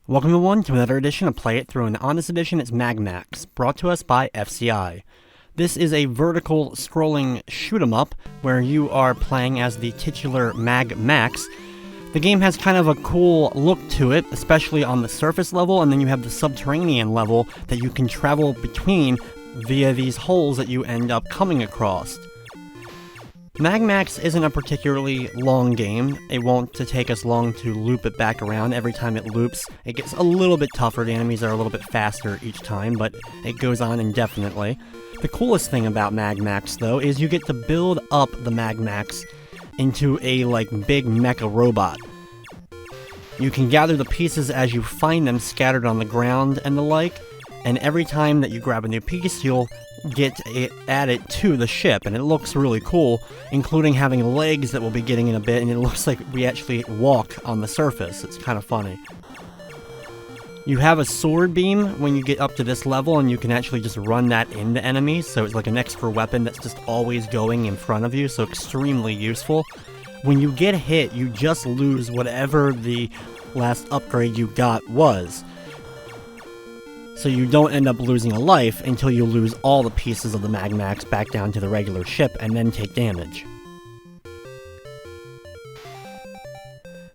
Welcome everyone to another edition of Play It Through, and on this edition it's Magmax, brought to us by FCI. This is a vertical scrolling shoot-'em-up where you are playing as the titular Magmax. The game has kind of a cool look to it, especially on the surface level, and then you have the Subterranean level that you can travel between via these holes that you end up coming across. Magmax isn't a particularly long game. It won't take us long to loop it back around. Every time it loops, it gets a little bit tougher. The enemies are a little bit faster each time, but it goes on indefinitely. The coolest thing about Magmax, though, is you get to build up the Magmax into a, big mecha robot. You can gather the pieces as you find them scattered on the ground and the like, and every time that you grab a new piece, you'll get it added to the ship, and it looks really cool, including having legs that we'll be getting in a bit, and it looks like we actually walk on the surface. It's kind of funny. You have a sword beam when you get up to this level, and you can actually just run that into enemies, so it's like an extra weapon that's just always going in front of you, so extremely useful. When you get hit, you just lose whatever the last upgrade you got was. So you don't end up losing a life until you lose all the pieces of the Magmax back down to the regular ship and then take damage.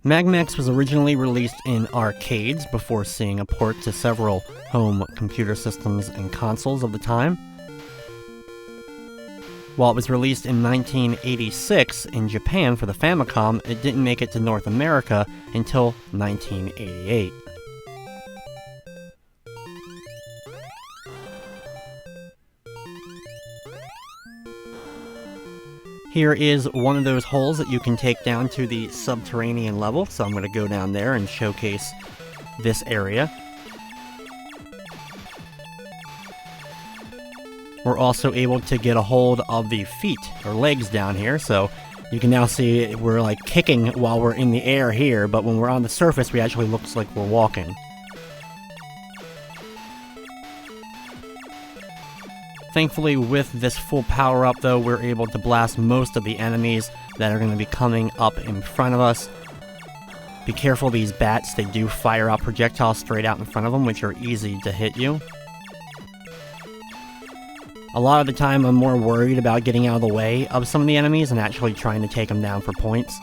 Magmax was originally released in arcades before seeing a port to several home computer systems and consoles of the time. While it was released in 1986 in Japan for the Famicom, it didn't make it to North America until 1988. Here is one of those holes that you can take down to the Subterranean level, so I'm going to go down there and showcase this area. We're also able to get a hold of the feet, or legs down here, so you can now see we're kicking while we're in the air here, but when we're on the surface we actually looks like we're walking. Thankfully, with this full power-up, though, we're able to blast most of the enemies that are going to be coming up in front of us. Be careful, these bats, they do fire out projectiles straight out in front of them, which are easy to hit you. A lot of the time, I'm more worried about getting out of the way of some of the enemies and actually trying to take them down for points.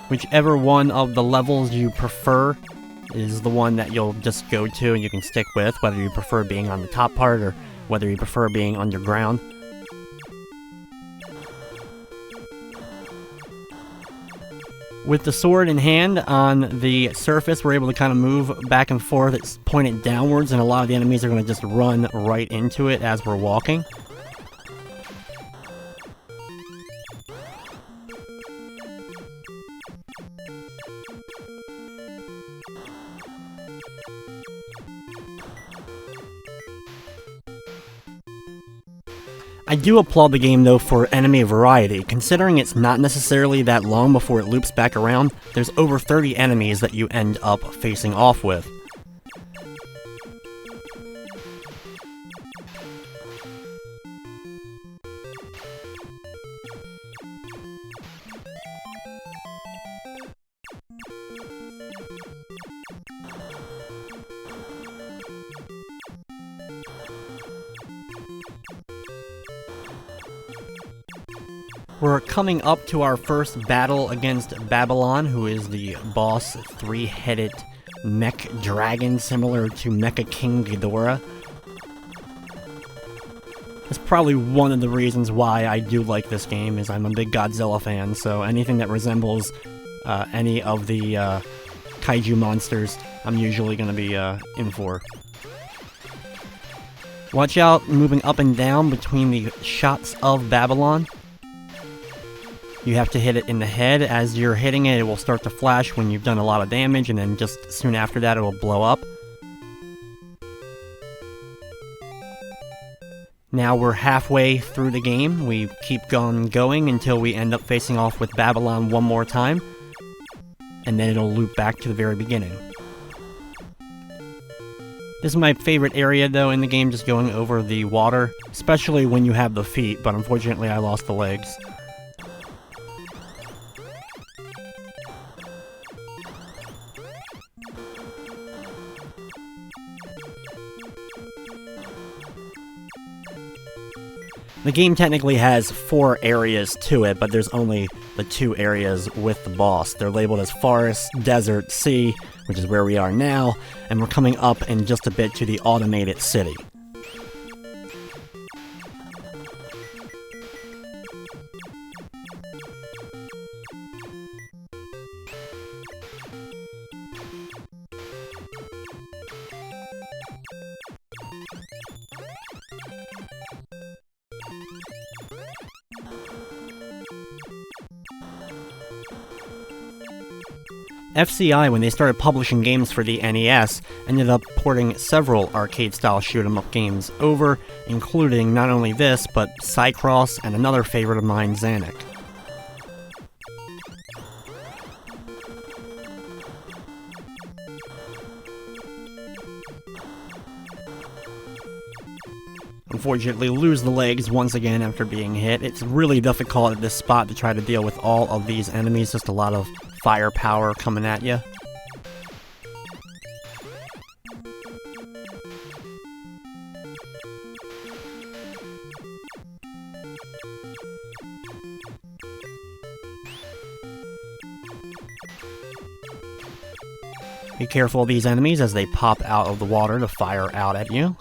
Whichever one of the levels you prefer is the one that you'll just go to and you can stick with, whether you prefer being on the top part or whether you prefer being underground. With the sword in hand on the surface, we're able to kind of move back and forth. It's pointed downwards, and a lot of the enemies are going to just run right into it as we're walking. I do applaud the game, though, for enemy variety. Considering it's not necessarily that long before it loops back around, there's over 30 enemies that you end up facing off with. We're coming up to our first battle against Babylon, who is the boss three-headed mech dragon similar to Mecha King Ghidorah. That's probably one of the reasons why I do like this game, is I'm a big Godzilla fan, so anything that resembles any of the kaiju monsters, I'm usually going to be in for. Watch out moving up and down between the shots of Babylon. You have to hit it in the head. As you're hitting it, it will start to flash when you've done a lot of damage, and then just soon after that it will blow up. Now we're halfway through the game. We keep going until we end up facing off with Babylon one more time, and then it'll loop back to the very beginning. This is my favorite area though in the game, just going over the water, especially when you have the feet, but unfortunately I lost the legs. The game technically has 4 areas to it, but there's only the 2 areas with the boss. They're labeled as Forest, Desert, Sea, which is where we are now, and we're coming up in just a bit to the Automated City. FCI, when they started publishing games for the NES, ended up porting several arcade-style shoot-'em-up games over, including not only this, but Cycross and another favorite of mine, Xanic. Unfortunately, lose the legs once again after being hit. It's really difficult at this spot to try to deal with all of these enemies, just a lot of firepower coming at you. Be careful of these enemies as they pop out of the water to fire out at you.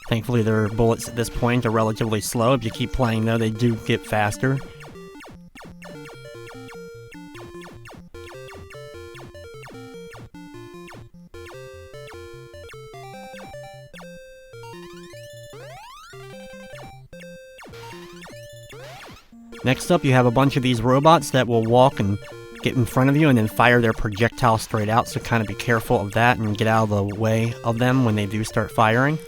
Thankfully, their bullets at this point are relatively slow. If you keep playing, though, they do get faster. Next up, you have a bunch of these robots that will walk and get in front of you and then fire their projectile straight out, so kind of be careful of that and get out of the way of them when they do start firing.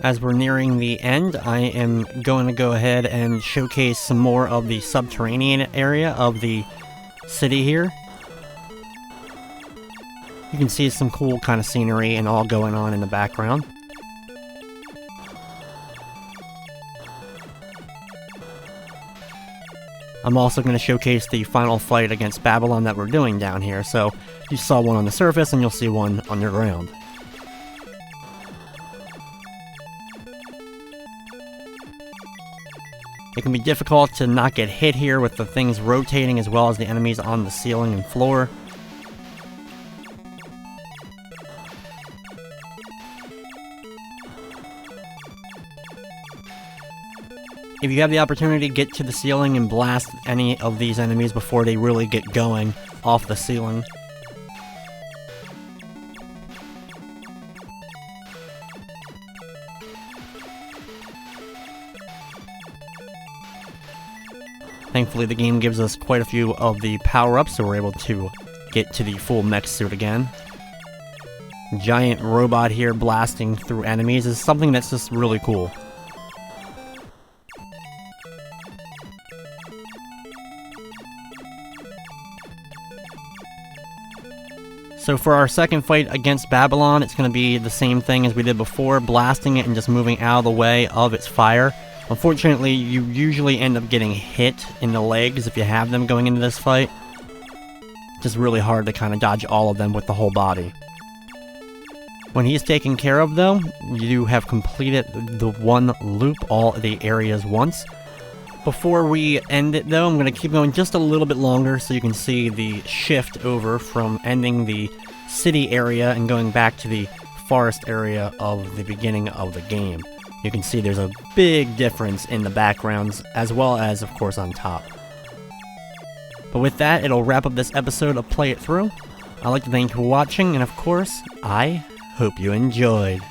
As we're nearing the end, I am going to go ahead and showcase some more of the subterranean area of the city here. You can see some cool kind of scenery and all going on in the background. I'm also going to showcase the final fight against Babylon that we're doing down here, so you saw one on the surface and you'll see one underground. It can be difficult to not get hit here with the things rotating as well as the enemies on the ceiling and floor. If you have the opportunity, get to the ceiling and blast any of these enemies before they really get going off the ceiling. Thankfully, the game gives us quite a few of the power-ups, so we're able to get to the full mech suit again. Giant robot here blasting through enemies is something that's just really cool. So for our second fight against Babylon, it's going to be the same thing as we did before, blasting it and just moving out of the way of its fire. Unfortunately, you usually end up getting hit in the legs if you have them going into this fight. Just really hard to kind of dodge all of them with the whole body. When he's taken care of, though, you have completed the one loop, all the areas once. Before we end it, though, I'm going to keep going just a little bit longer so you can see the shift over from ending the city area and going back to the forest area of the beginning of the game. You can see there's a big difference in the backgrounds, as well as, of course, on top. But with that, it'll wrap up this episode of Play It Through. I'd like to thank you for watching, and of course, I hope you enjoyed.